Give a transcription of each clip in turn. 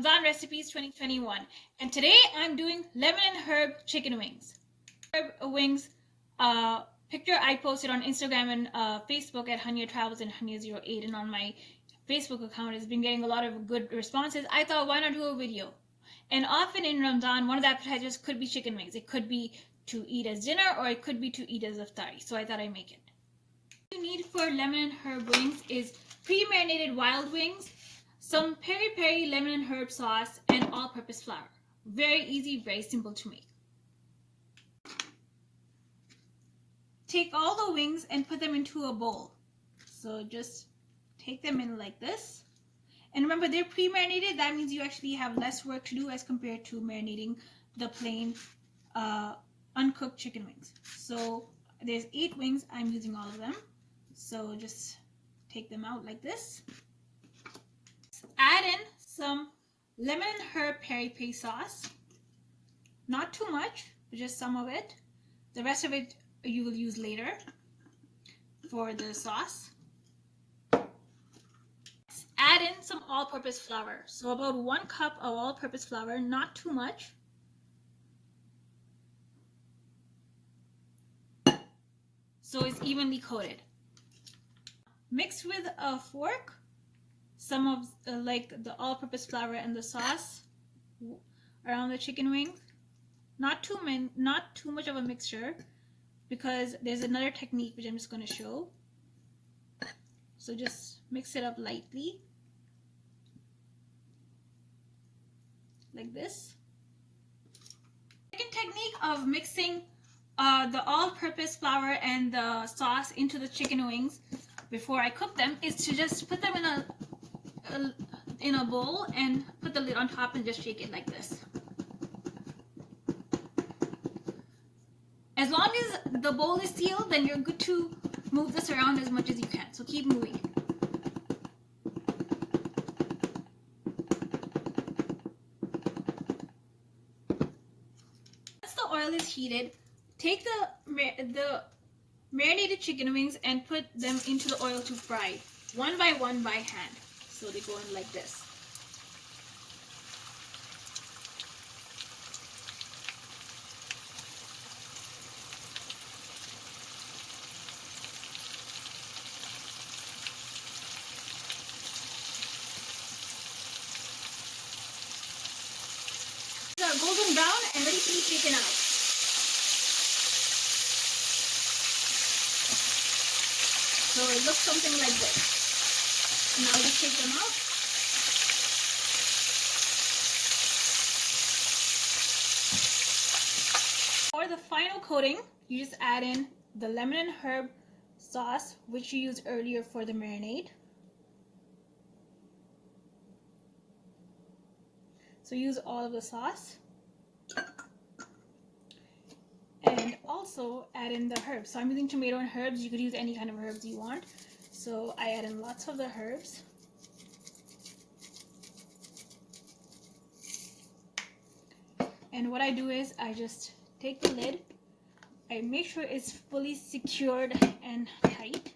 Ramzan Recipes 2021, and today I'm doing lemon and herb chicken wings. Herb wings picture I posted on Instagram and Facebook at Hunyah Travels and Hunyah08, and on my Facebook account has been getting a lot of good responses. I thought, why not do a video? And often in Ramadan, one of the appetizers could be chicken wings. It could be to eat as dinner, or it could be to eat as iftari. So I thought I'd make it. What you need for lemon and herb wings is pre-marinated wild wings, some peri-peri lemon and herb sauce, and all-purpose flour. Very easy, very simple to make. Take all the wings and put them into a bowl. So just take them in like this. And remember, they're pre-marinated. That means you actually have less work to do as compared to marinating the plain uncooked chicken wings. So there's 8 wings. I'm using all of them. So just take them out like this. Add in some lemon and herb peri-peri sauce. Not too much, but just some of it. The rest of it you will use later for the sauce. Add in some all-purpose flour. So about 1 cup of all-purpose flour, not too much. So it's evenly coated. Mix with a fork some of like the all-purpose flour and the sauce around the chicken wings. Not too much of a mixture, because there's another technique which I'm just going to show. So just mix it up lightly like this. Second technique of mixing the all-purpose flour and the sauce into the chicken wings before I cook them is to just put them in a bowl and put the lid on top and just shake it like this. As long as the bowl is sealed, then you're good to move this around as much as you can. So keep moving. Once the oil is heated, take the marinated chicken wings and put them into the oil to fry, one by one by hand. So they go in like this. These are golden brown and ready to be taken out. So it looks something like this. Now just take them out. For the final coating, you just add in the lemon and herb sauce, which you used earlier for the marinade. So use all of the sauce. And also add in the herbs. So I'm using tomato and herbs. You could use any kind of herbs you want. So I add in lots of the herbs. And what I do is I just take the lid. I make sure it's fully secured and tight.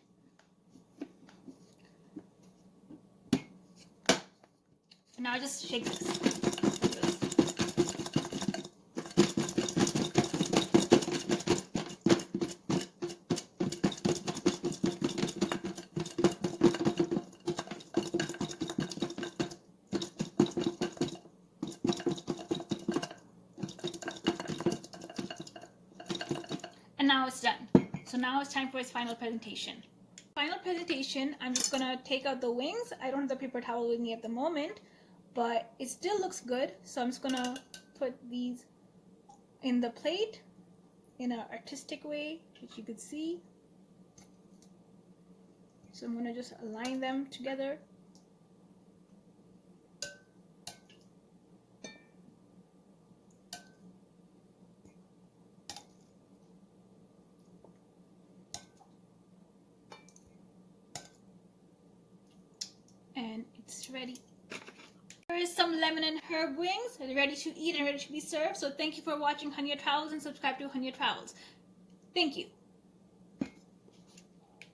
And now I just shake this. And now it's done. So now it's time for its final presentation. Final presentation, I'm just gonna take out the wings. I don't have the paper towel with me at the moment, but it still looks good. So I'm just gonna put these in the plate in an artistic way, which you could see. So I'm gonna just align them together. And it's ready. Here is some lemon and herb wings. They're ready to eat and ready to be served. So thank you for watching Hunyah Travels, and subscribe to Hunyah Travels. Thank you.